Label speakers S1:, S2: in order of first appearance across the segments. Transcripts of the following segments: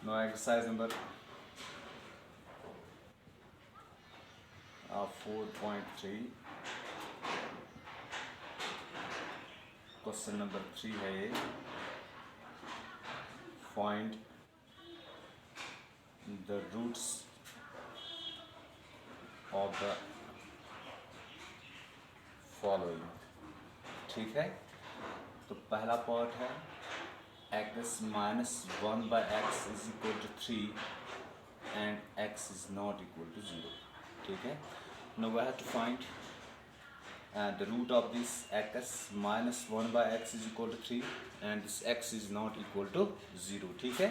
S1: Now exercise number 4.3 question number 3 है ये. Find the roots of the following. ठीक है, तो पहला पार्ट है x minus 1 by x is equal to 3 and x is not equal to 0. ठीक है, now we have to find the root of this x minus 1 by x is equal to 3 and this x is not equal to 0. ठीक है,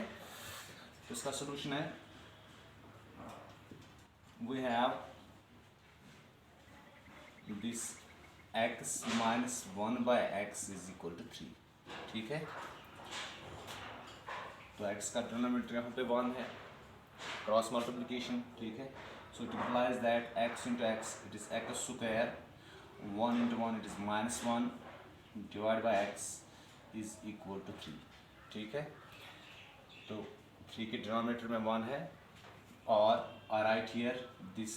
S1: तो इसका solution है we have this x minus 1 by x is equal to 3. ठीक है, तो x का denominator यहाँ पे 1 है, क्रॉस मल्टीप्लिकेशन. ठीक है, so it implies that x into x it is x square, 1 into 1 it is -1 divide by x is equal to 3. ठीक है, तो 3 के डिनोमिनेटर में 1 है और I right here this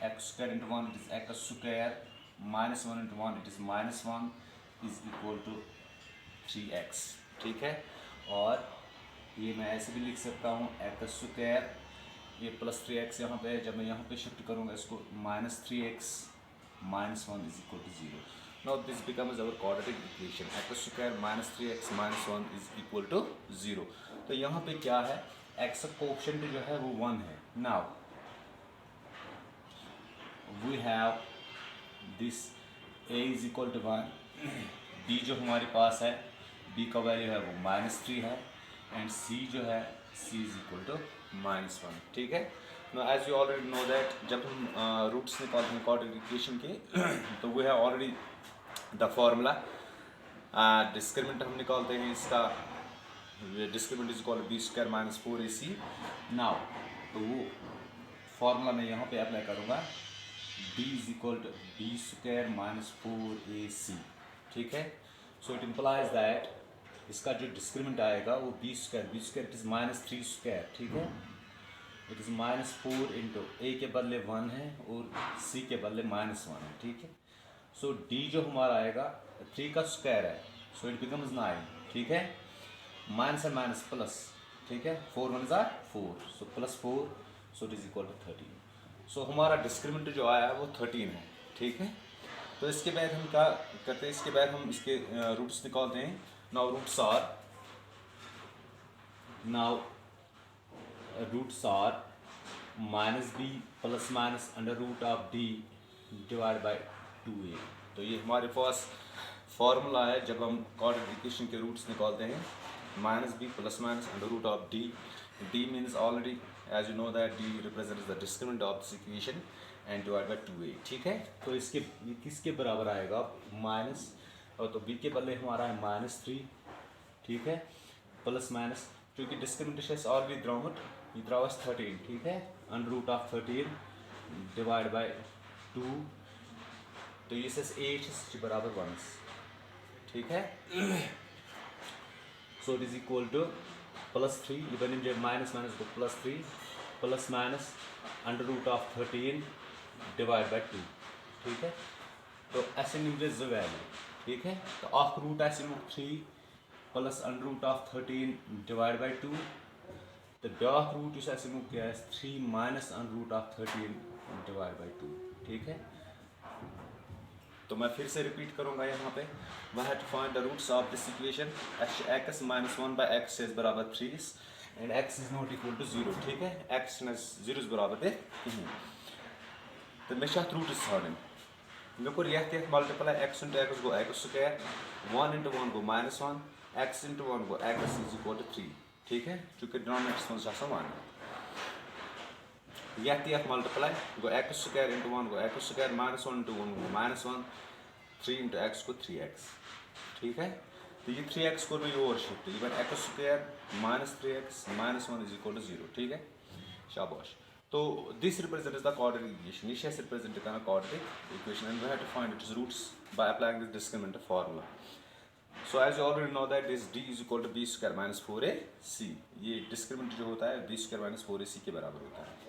S1: X square into 1 it is x square, -1 into 1 it is -1 is equal to 3x. ठीक है, और ये मैं ऐसे भी लिख सकता हूँ एक्स स्क्वायर, ये प्लस 3x यहाँ पे है, जब मैं यहाँ पे शिफ्ट करूँगा इसको -3x -1 is equal to 0. Now this becomes our quadratic equation, x square -3x -1 is equal to 0. तो यहाँ पे क्या है, x का कोएफिशिएंट जो है वो 1 है. Now we have this a is equal to 1, b जो हमारे पास है b का वैल्यू है वो -3 है एंड c जो है c इज इक्वल टू -1. ठीक है, no as you already know that जब हम रूट्स निकालते हैं क्वाड्रेटिक इक्वेशन के तो वो है ऑलरेडी द फॉर्मूला. डिस्क्रिमिनेंट हम निकालते हैं इसका, discriminant is equal to b square minus 4ac. Now तो वो फॉर्मूला मैं यहाँ पे अप्लाई करूँगा, b is equal to b square minus 4ac. ठीक है, सो इट इम्प्लाइज दैट इसका जो डिस्क्रिमिनेंट आएगा वो b square it is -3 square. ठीक है, इट इज़ -4 इंटू a के बदले 1 है और c के बदले -1 है. ठीक है, सो d जो हमारा आएगा 3 का स्क्वायर है, सो इट बिकम्स 9. ठीक है, माइनस है माइनस प्लस. ठीक है, 4 1 ज़ा 4, so +4, so it is equal to 13. सो हमारा डिस्क्रिमिनेंट जो आया वो 13 है. ठीक है, तो इसके बाद हम क्या करते हैं, इसके बाद हम इसके रूट्स निकालते हैं. Now roots are -b plus minus under root of d divided by 2a. तो ये हमारे पास फॉर्मूला है जब हम क्वाड्रेटिक इक्वेशन के रूट्स निकालते हैं, -b plus minus under root of d. d means already as you know that d represents the discriminant of this equation and divided by 2a. ठीक है, तो इसके किसके बराबर आएगा माइनस, और तो b के बदले हमारा है -3. ठीक है, प्लस माइनस क्योंकि डिस्क्रिमिनेशन और भी द्राउट ये द्रावस 13. ठीक है, under root of 13 divide by 2, तो ये से 8 बराबर 1. ठीक है, so it is equal to +3, even in minus minus को +3 plus minus under root of 13 divide by 2. ठीक है, तो ऐसे निकले जो वैल्यू. ठीक है, तो ऑफ रूट ऐसे 3 plus under root of 13 divide by 2, तो ब्याक रूट इस ऐसे क्या है 3 minus under root of 13 divide by 2. ठीक है, तो मैं फिर से रिपीट करूंगा यहाँ पे, we have to find the roots of this equation. x minus 1 by x is बराबर 3 and x is not equal to 0. ठीक है, x 0 बराबर है. तो मे रूट इस हाँ मे कोर ये मल्टीप्लाई x इंटू x गो x स्क्वायर, 1 इंटू 1 गो -1, x इंटू 1 गो x इज इक्वल टू 3. ठीक है, चूँकि डिनोमिनेटर में 1 ये मल्टीप्लाई गो x स्क्वायर इंटू 1 गो x स्क्वायर, -1 इंटू 1 गो -1, 3 इंटू x को 3x. ठीक है, तो ये 3x को भी और shift, even x square -3x -1 is equal to 0. ठीक है, शाबाश. तो this represents the quadratic equation. This is represented as a quadratic equation, and we have to find its roots by applying this discriminant formula. So as you already know that this d is equal to b square minus 4ac, ये discriminant जो होता है B square minus 4ac के बराबर होता है।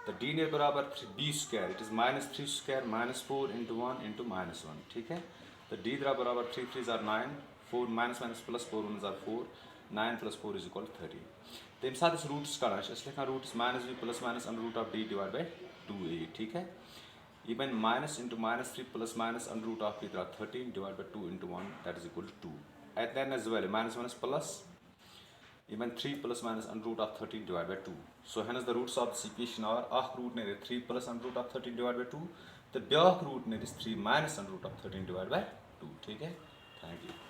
S1: तो d ने बराबर b square, it is minus 3 square minus 4 into 1 into minus 1, ठीक है। तो d बराबर 3 3 जार 9, 4 माइनस माइनस प्लस 4 1 जार 4, 9 प्लस 4 इज इक्वल 13। तो अम साथ रूट्स कड़ान लिखा roots minus b plus minus under root of d divide by 2a, ठीक है। ये बन minus into minus 3 plus minus under root of b 13 divide by 2 into 1 that is equal to 2। एट then as well minus minus plus even 3 plus minus under root of 13 divided by 2. So hence the roots of this equation are a root ne 3 plus under root of 13 divided by 2. The b root ne is 3 minus under root of 13 divided by 2. ठीक है, thank you.